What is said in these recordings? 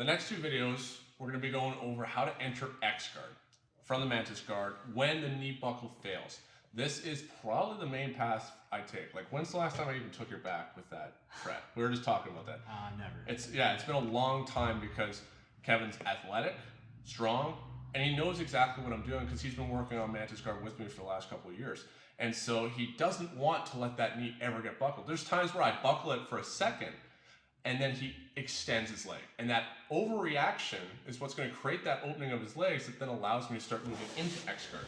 next two videos, we're going to be going over how to enter X guard from the Mantis Guard when the knee buckle fails. This is probably the main pass I take. Like, when's the last time I even took your back with that prep? We were just talking about that. Never. It's been a long time because Kevin's athletic, strong, and he knows exactly what I'm doing because he's been working on Mantis Guard with me for the last couple of years. And so he doesn't want to let that knee ever get buckled. There's times where I buckle it for a second and then he extends his leg. And that overreaction is what's going to create that opening of his legs that then allows me to start moving into X guard.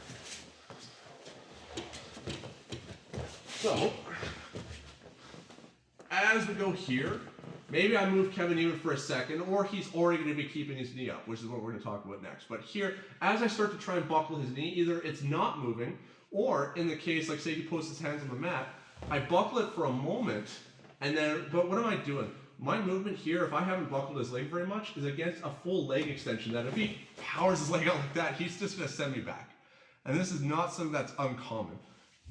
So, as we go here, maybe I move Kevin even for a second, or he's already going to be keeping his knee up, which is what we're going to talk about next. But here, as I start to try and buckle his knee, either it's not moving, or in the case, like say he puts his hands on the mat, I buckle it for a moment, and then, but what am I doing? My movement here, if I haven't buckled his leg very much, is against a full leg extension that if he powers his leg out like that, he's just going to send me back. And this is not something that's uncommon.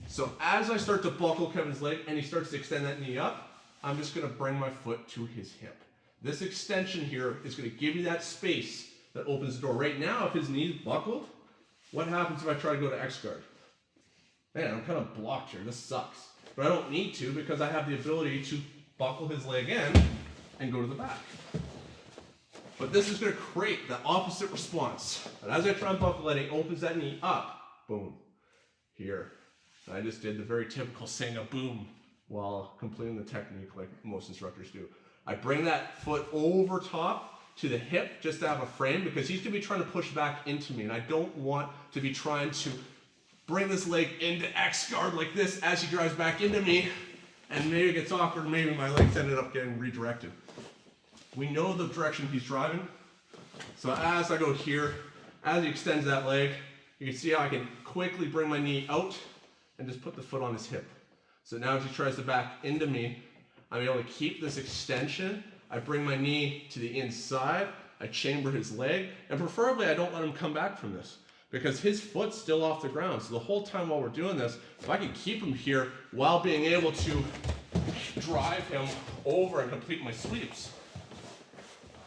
So as I start to buckle Kevin's leg and he starts to extend that knee up, I'm just going to bring my foot to his hip. This extension here is going to give you that space that opens the door. Right now, if his knee's buckled, what happens if I try to go to X guard? Man, I'm kind of blocked here. This sucks. But I don't need to because I have the ability to buckle his leg in and go to the back. But this is going to create the opposite response. And as I try and buckle it, he opens that knee up. Boom. Here. And I just did the very typical saying a boom while completing the technique like most instructors do. I bring that foot over top to the hip just to have a frame because he's going to be trying to push back into me. And I don't want to be trying to bring this leg into X guard like this as he drives back into me. And maybe it gets awkward, maybe my legs ended up getting redirected. We know the direction he's driving. So as I go here, as he extends that leg, you can see how I can quickly bring my knee out and just put the foot on his hip. So now as he tries to back into me, I'm able to keep this extension. I bring my knee to the inside, I chamber his leg, and preferably I don't let him come back from this because his foot's still off the ground. So the whole time while we're doing this, if I can keep him here while being able to drive him over and complete my sweeps,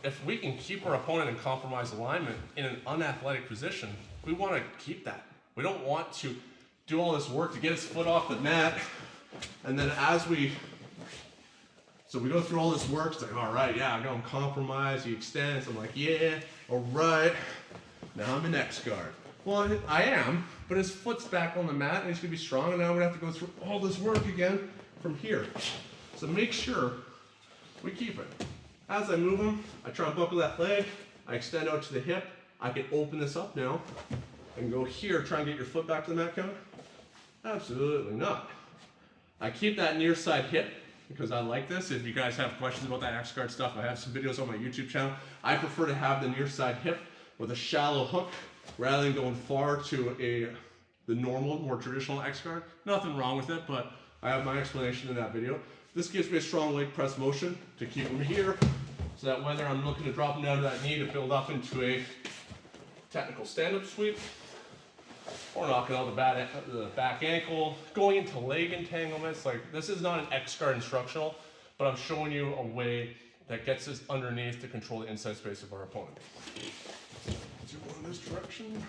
if we can keep our opponent in compromised alignment in an unathletic position, we want to keep that. We don't want to do all this work to get his foot off the mat, and then so we go through all this work, it's like, all right, yeah, I got him compromised, he extends, I'm like, yeah, all right, now I'm in X guard. Well, I am, but his foot's back on the mat and he's gonna be strong, and now I'm gonna have to go through all this work again from here. So make sure we keep it. As I move him, I try and buckle that leg, I extend out to the hip, I can open this up now and go here, try and get your foot back to the mat, Kevin. Absolutely not. I keep that near side hip because I like this. If you guys have questions about that X guard stuff, I have some videos on my YouTube channel. I prefer to have the near side hip with a shallow hook rather than going far to the normal, more traditional X guard. Nothing wrong with it, but I have my explanation in that video. This gives me a strong leg press motion to keep him here so that whether I'm looking to drop him down to that knee to build up into a technical stand-up sweep, or knocking out the back ankle, going into leg entanglements. Like, this is not an X guard instructional, but I'm showing you a way that gets us underneath to control the inside space of our opponent. Let's go in this direction.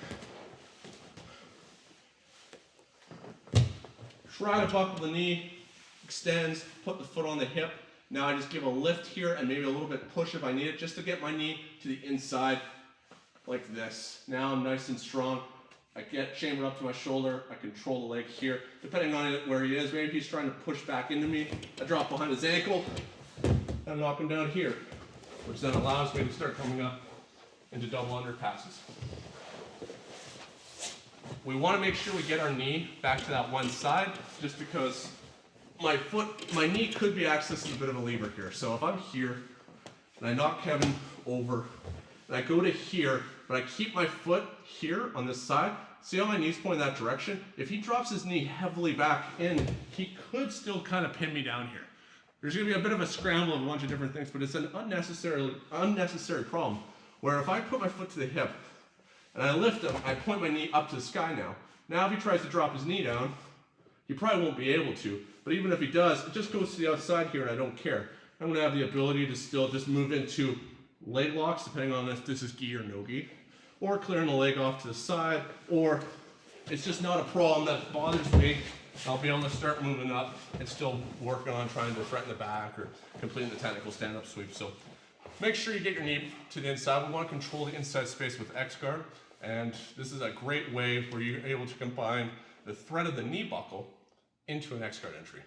Try to buckle the knee, extends, put the foot on the hip. Now I just give a lift here and maybe a little bit push if I need it, just to get my knee to the inside like this. Now I'm nice and strong. I get chambered up to my shoulder, I control the leg here. Depending on where he is, maybe he's trying to push back into me. I drop behind his ankle, and knock him down here, which then allows me to start coming up into double under passes. We want to make sure we get our knee back to that one side, just because my knee could be accessed as a bit of a lever here. So if I'm here, and I knock Kevin over, and I go to here, but I keep my foot here on this side. See how my knee's pointing that direction? If he drops his knee heavily back in, he could still kind of pin me down here. There's gonna be a bit of a scramble of a bunch of different things, but it's an unnecessary problem. Where if I put my foot to the hip, and I lift him, I point my knee up to the sky now. Now if he tries to drop his knee down, he probably won't be able to, but even if he does, it just goes to the outside here and I don't care. I'm gonna have the ability to still just move into leg locks, depending on if this is gi or no gi, or clearing the leg off to the side, or it's just not a problem that bothers me. I'll be able to start moving up and still working on trying to threaten the back or completing the technical stand-up sweep. So make sure you get your knee to the inside. We want to control the inside space with X guard, and this is a great way where you're able to combine the threat of the knee buckle into an X guard entry.